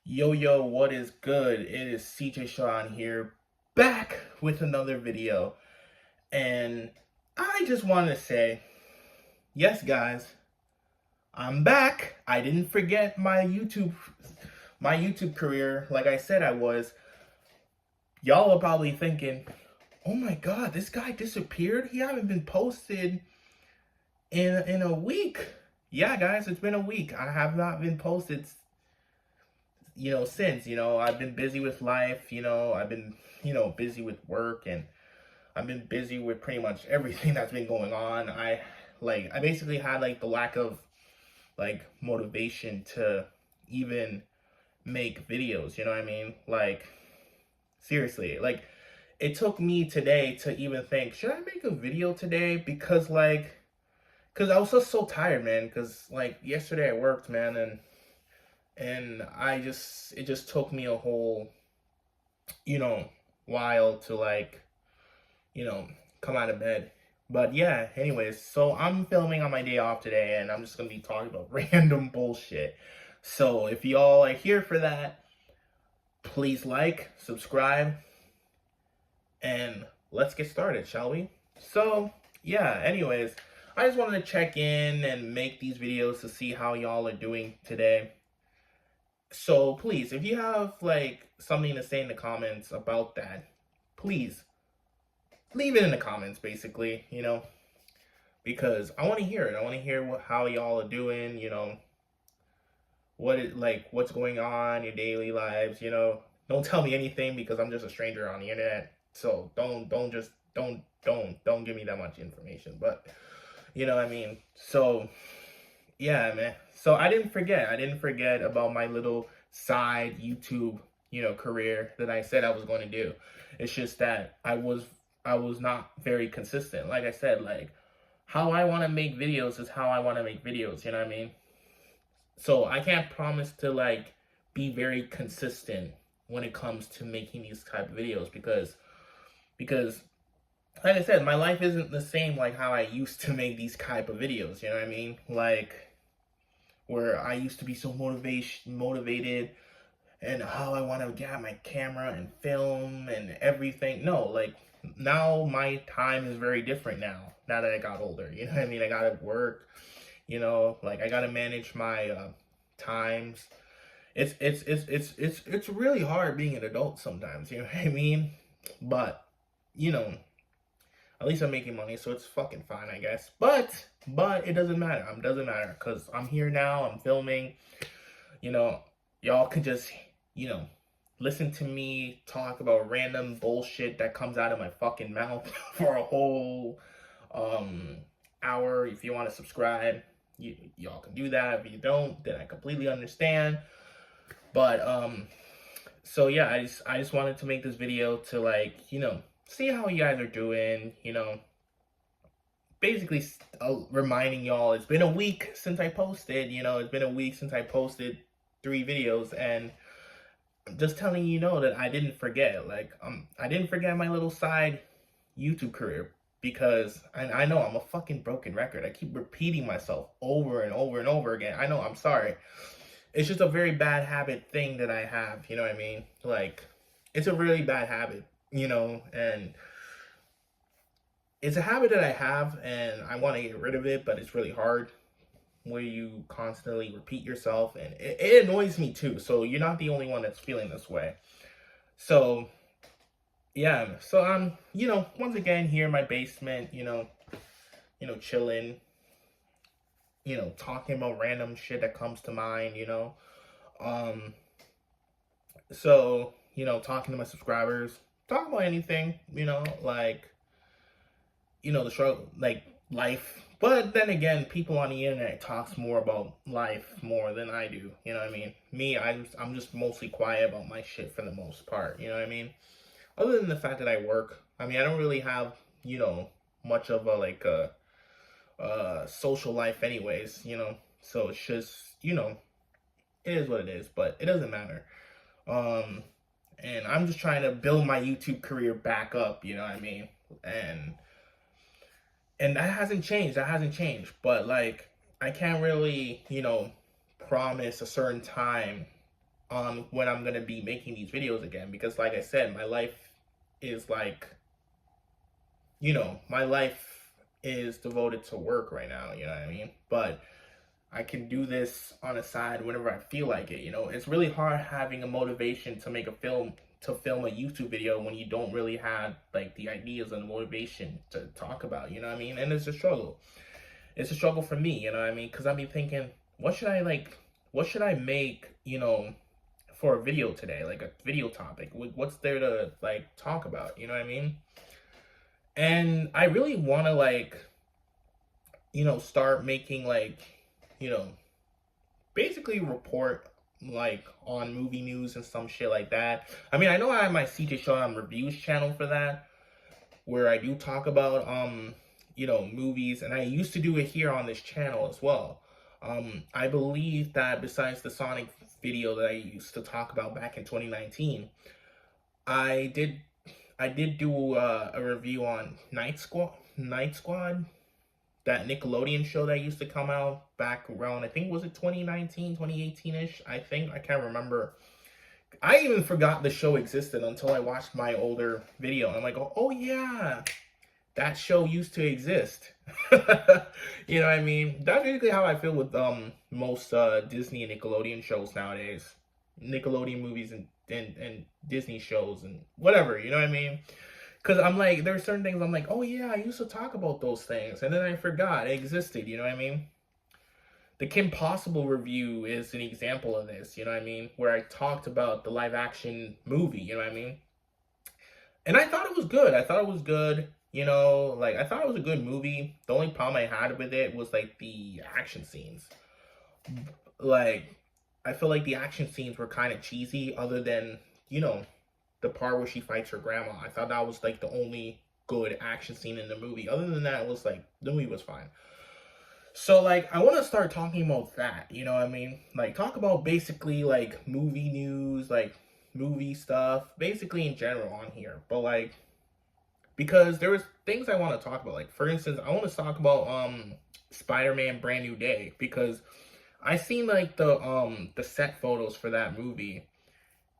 Yo, what is good? It is CJ Sean here, back with another video. And I just want to say, yes, guys, I'm back. I didn't forget my YouTube career like I said I was. Y'all are probably thinking, oh my god, this guy disappeared? He haven't been posted in a week. Yeah, guys, it's been a week. I have not been posted since, I've been busy with life, I've been, busy with work, and I've been busy with pretty much everything that's been going on. I basically had like the lack of like motivation to even make videos, you know what I mean? Like, seriously, like it took me today to even think, should I make a video today? Because I was just so tired, man, because like yesterday I worked, man, and it just took me a whole, you know, while to like, you know, come out of bed. But yeah, anyways, so I'm filming on my day off today and I'm just gonna be talking about random bullshit. So if y'all are here for that, please like, subscribe, and let's get started, shall we? So yeah, anyways, I just wanted to check in and make these videos to see how y'all are doing today. So please, if you have like something to say in the comments about that, please leave it in the comments, basically, because I want to hear it. I want to hear how y'all are doing, what's going on in your daily lives. Don't tell me anything because I'm just a stranger on the internet. So don't give me that much information. But you know what I mean? So yeah, man. So I didn't forget. I didn't forget about my little side YouTube, career that I said I was going to do. It's just that I was not very consistent. Like I said, like how I want to make videos is how I want to make videos, you know what I mean? So I can't promise to like be very consistent when it comes to making these type of videos because like I said, my life isn't the same like how I used to make these type of videos, you know what I mean? Like where I used to be so motivated and how I want to get my camera and film and everything. No, like now my time is very different now that I got older. You know what I mean? I gotta work, like I gotta manage my times. It's really hard being an adult sometimes, you know what I mean? But, you know, at least I'm making money, so it's fucking fine, I guess. But it doesn't matter. It doesn't matter because I'm here now. I'm filming. You know, y'all could just, you know, listen to me talk about random bullshit that comes out of my fucking mouth for a whole hour. If you want to subscribe, y'all can do that. If you don't, then I completely understand. But so yeah, I just wanted to make this video to like, see how you guys are doing, basically reminding y'all it's been a week since I posted, it's been a week since I posted 3 videos, and I'm just telling that I didn't forget. Like, I didn't forget my little side YouTube career because I know I'm a fucking broken record. I keep repeating myself over and over and over again. I know, I'm sorry. It's just a very bad habit thing that I have, you know what I mean? Like, it's a really bad habit, and it's a habit that I have and I want to get rid of it, but it's really hard where you constantly repeat yourself, and it annoys me too. So you're not the only one that's feeling this way. So yeah, so I'm, once again here in my basement, chilling, talking about random shit that comes to mind, um, so, talking to my subscribers, talking about anything, like, the struggle, like life. But then again, people on the internet talks more about life more than I do. You know what I mean? Me, I'm just mostly quiet about my shit for the most part. You know what I mean? Other than the fact that I work, I mean, I don't really have, much of a like a social life, anyways. So it's just, it is what it is. But it doesn't matter. And I'm just trying to build my YouTube career back up. You know what I mean? And that hasn't changed. But like, I can't really, promise a certain time on when I'm gonna be making these videos again, because like I said, my life is like, my life is devoted to work right now, you know what I mean? But I can do this on the side whenever I feel like it, It's really hard having a motivation to make a film, to film a YouTube video when you don't really have like the ideas and the motivation to talk about, you know what I mean? And it's a struggle. It's a struggle for me, you know what I mean? Because I've been thinking, what should I make, for a video today, like a video topic? What's there to like talk about, you know what I mean? And I really want to like, start making like, you know, basically report like on movie news and some shit like that. I mean, I know I have my CJ Sean Reviews channel for that, where I do talk about movies, and I used to do it here on this channel as well. I believe that besides the Sonic video that I used to talk about back in 2019, I did do a review on Night Squad, that Nickelodeon show that used to come out back around, I think, was it 2019, 2018-ish? I think, I can't remember. I even forgot the show existed until I watched my older video. And I'm like, oh yeah, that show used to exist. You know what I mean? That's basically how I feel with most Disney and Nickelodeon shows nowadays. Nickelodeon movies and Disney shows and whatever, you know what I mean? Because I'm like, there are certain things I'm like, oh yeah, I used to talk about those things. And then I forgot it existed, you know what I mean? The Kim Possible review is an example of this, you know what I mean? Where I talked about the live action movie, you know what I mean? And I thought it was good. I thought it was good, like, I thought it was a good movie. The only problem I had with it was like the action scenes. Like, I feel like the action scenes were kind of cheesy, other than, the part where she fights her grandma. I thought that was like the only good action scene in the movie. Other than that, it was like, the movie was fine. So like, I want to start talking about that, you know what I mean? Like, talk about basically like movie news, like movie stuff, basically in general on here. But like, because there was things I want to talk about. Like, for instance, I want to talk about Spider-Man Brand New Day, because I seen like the set photos for that movie.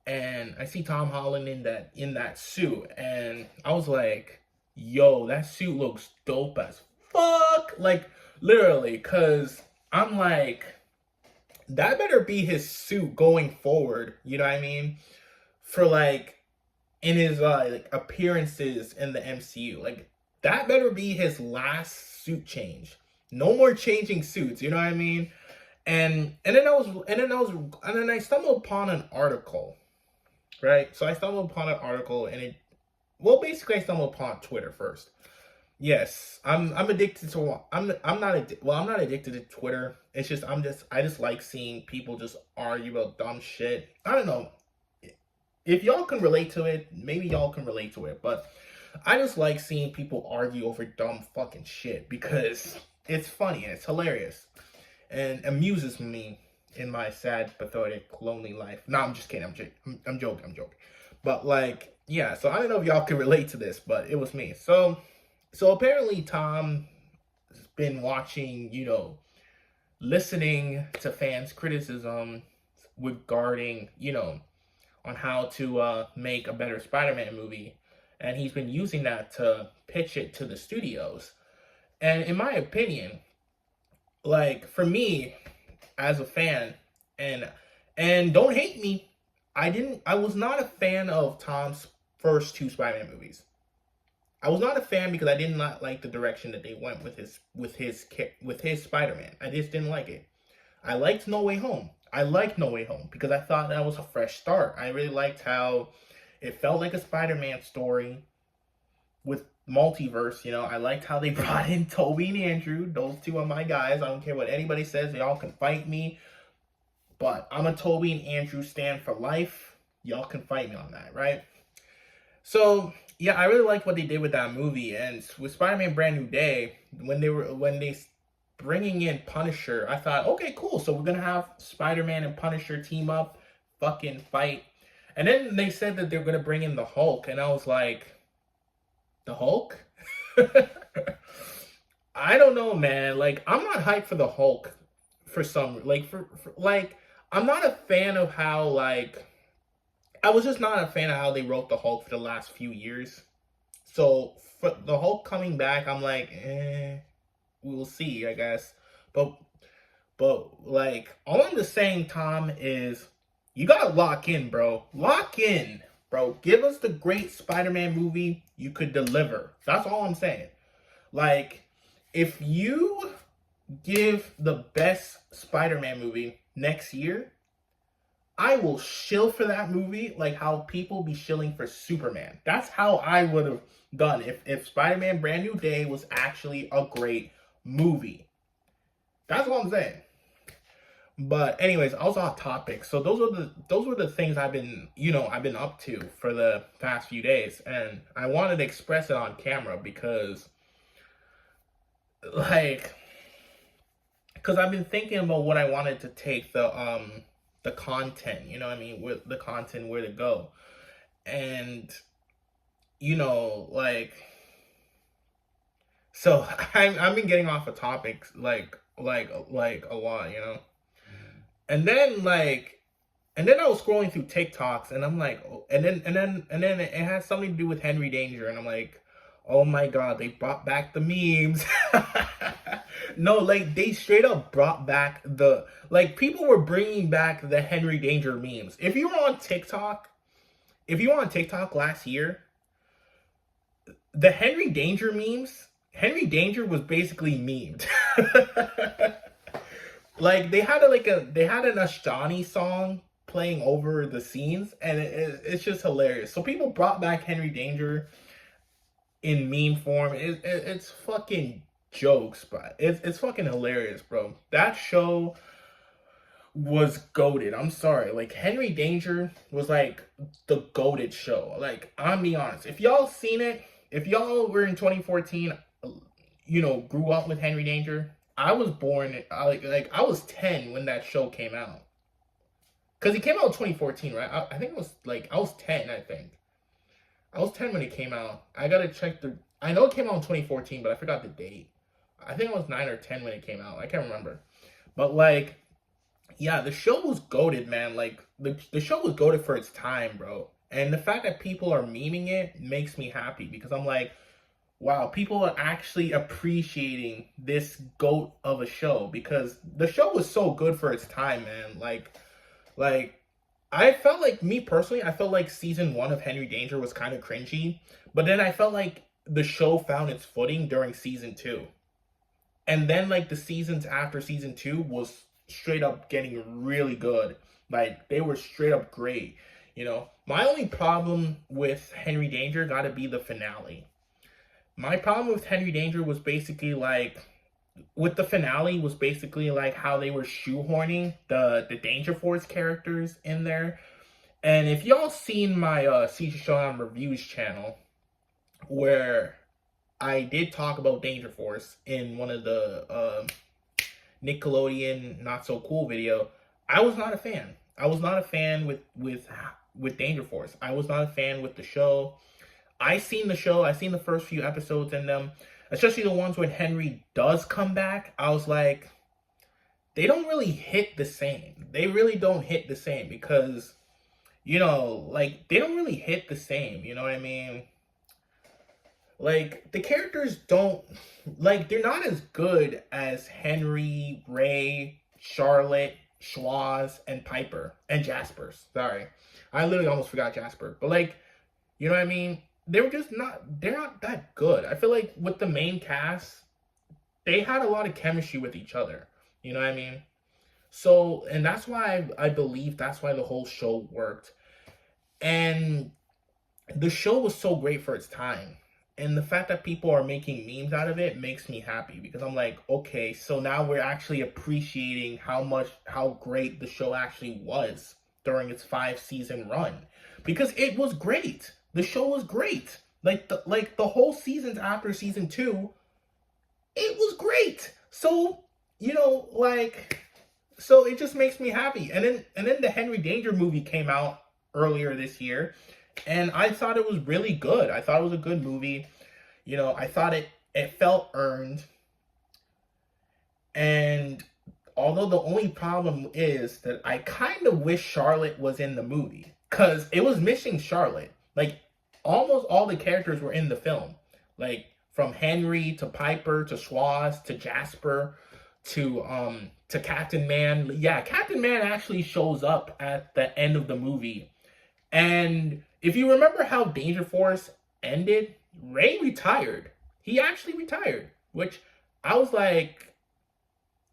And I see Tom Holland in that suit, and I was like, yo, that suit looks dope as fuck. Like, literally, because I'm like, that better be his suit going forward, you know what I mean? For like, in his like appearances in the MCU. Like, that better be his last suit change. No more changing suits, you know what I mean? And then I stumbled upon an article. Right, so I stumbled upon an article, and basically I stumbled upon Twitter first. Yes, I'm addicted to. I'm not addicted to Twitter. It's just I just like seeing people just argue about dumb shit. I don't know if y'all can relate to it. Maybe y'all can relate to it, but I just like seeing people argue over dumb fucking shit, because it's funny and it's hilarious and amuses me in my sad, pathetic, lonely life. No, I'm just kidding. I'm joking. But like, yeah. So I don't know if y'all can relate to this, but it was me. So apparently Tom has been watching, listening to fans' criticism regarding, on how to make a better Spider-Man movie, and he's been using that to pitch it to the studios. And in my opinion, like, for me, as a fan, and don't hate me, I was not a fan of Tom's first two Spider-Man movies. I was not a fan because I did not like the direction that they went with his Spider-Man. I just didn't like it. I liked No Way Home. I liked No Way Home because I thought that was a fresh start. I really liked how it felt like a Spider-Man story with multiverse, I liked how they brought in Tobey and Andrew. Those two are my guys. I don't care what anybody says. Y'all can fight me. But I'm a Tobey and Andrew stan for life. Y'all can fight me on that, right? So, yeah, I really liked what they did with that movie. And with Spider-Man Brand New Day, when they bringing in Punisher, I thought, okay, cool. So we're going to have Spider-Man and Punisher team up, fucking fight. And then they said that they're going to bring in the Hulk. And I was like, the Hulk? I don't know, man. Like, I'm not hyped for the Hulk for some, like, for I'm not a fan of how, like, I was just not a fan of how they wrote the Hulk for the last few years. So for the Hulk coming back, I'm like, we'll see, I guess. But like, all I'm just saying, Tom, is you gotta lock in, bro. Lock in, bro. Give us the great Spider-Man movie you could deliver. That's all I'm saying. Like, if you give the best Spider-Man movie next year, I will shill for that movie like how people be shilling for Superman. That's how I would have done if Spider-Man Brand New Day was actually a great movie. That's what I'm saying. But anyways, also off topic. So those were the things I've been up to for the past few days, and I wanted to express it on camera because like because I've been thinking about what I wanted to take the content, you know what I mean, with the content where to go. And like, so I've been getting off of topics like a lot, you know. And then I was scrolling through TikToks, and I'm like, oh, and then it has something to do with Henry Danger, and I'm like, oh my god, they brought back the memes. No, like, they straight up brought back people were bringing back the Henry Danger memes. If you were on TikTok last year, the Henry Danger memes, Henry Danger was basically memed. Like, they had an Ashtani song playing over the scenes, and it's just hilarious. So people brought back Henry Danger in meme form. It's fucking jokes, but it's fucking hilarious, bro. That show was goated. I'm sorry. Like, Henry Danger was like the goated show. Like, I'm being honest. If y'all seen it, if y'all were in 2014, grew up with Henry Danger, I was born, I was 10 when that show came out. Because it came out in 2014, right? I think it was, I was 10, I think. I was 10 when it came out. I gotta check I know it came out in 2014, but I forgot the date. I think I was 9 or 10 when it came out. I can't remember. But, yeah, the show was goated, man. Like, the show was goated for its time, bro. And the fact that people are memeing it makes me happy, because I'm like, wow, people are actually appreciating this GOAT of a show, because the show was so good for its time, man. Like, I felt like, me personally, I felt like season 1 of Henry Danger was kind of cringy, but then I felt like the show found its footing during season 2. And then, the seasons after season 2 was straight up getting really good. Like, they were straight up great, you know? My only problem with Henry Danger gotta be the finale. My problem with Henry Danger was basically, with the finale, was basically, how they were shoehorning the Danger Force characters in there. And if y'all seen my CG Showdown Reviews channel, where I did talk about Danger Force in one of the Nickelodeon Not So Cool video, I was not a fan. I was not a fan with Danger Force. I was not a fan with the show. I seen the show. I seen the first few episodes in them, especially the ones when Henry does come back. I was like, they don't really hit the same. They really don't hit the same, because, they don't really hit the same. You know what I mean? The characters don't, they're not as good as Henry, Ray, Charlotte, Schwoz, and Piper, and Jaspers. Sorry. I literally almost forgot Jasper. But, you know what I mean? They're not that good. I feel like with the main cast, they had a lot of chemistry with each other. You know what I mean? So, and that's why I believe that's why the whole show worked. And the show was so great for its time. And the fact that people are making memes out of it makes me happy, because I'm like, okay, so now we're actually appreciating how great the show actually was during its 5-season run. Because it was great. The show was great. The whole seasons after season 2, it was great. So, so it just makes me happy. And then the Henry Danger movie came out earlier this year, and I thought it was really good. I thought it was a good movie. I thought it felt earned. And Although the only problem is that I kind of wish Charlotte was in the movie, because it was missing Charlotte. Like, almost all the characters were in the film. Like, from Henry to Piper to Schwartz to Jasper to Captain Man. Yeah, Captain Man actually shows up at the end of the movie. And if you remember how Danger Force ended, Ray retired. He actually retired, which I was like,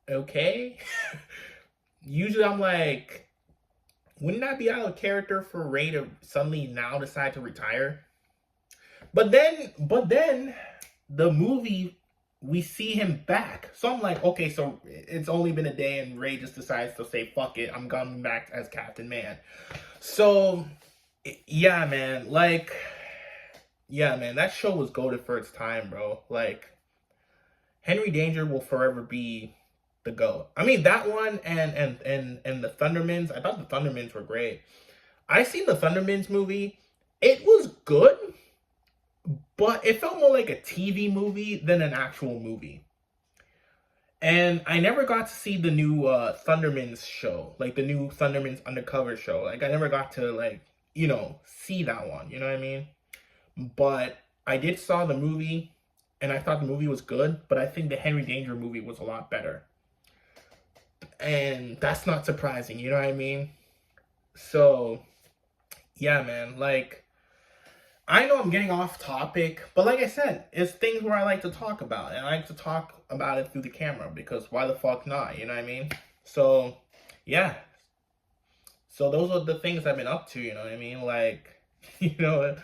okay. Usually I'm like, wouldn't that be out of character for Ray to suddenly now decide to retire? But then the movie, we see him back. So I'm like, okay, so it's only been a day and Ray just decides to say, fuck it, I'm coming back as Captain Man. So, yeah, man, like, yeah, man, that show was goated for its time, bro. Like, Henry Danger will forever be the GOAT. I mean, that one and the Thundermans, I thought the Thundermans were great. I seen the Thundermans movie. It was good, but it felt more like a TV movie than an actual movie. And I never got to see the new Thundermans show, like the new Thundermans Undercover show. Like, I never got to, like, you know, see that one, you know what I mean? But I did saw the movie, and I thought the movie was good, but I think the Henry Danger movie was a lot better. And that's not surprising, you know what I mean? So, yeah, man, like, I know I'm getting off topic, but like I said, it's things where I like to talk about, and I like to talk about it through the camera, because why the fuck not, you know what I mean? So, yeah. So those are the things I've been up to, you know what I mean? Like, you know,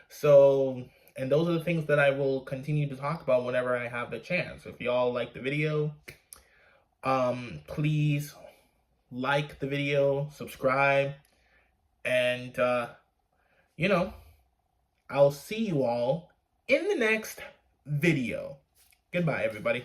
so, and those are the things that I will continue to talk about whenever I have the chance. If y'all like the video, please like the video, subscribe, and, you know, I'll see you all in the next video. Goodbye, everybody.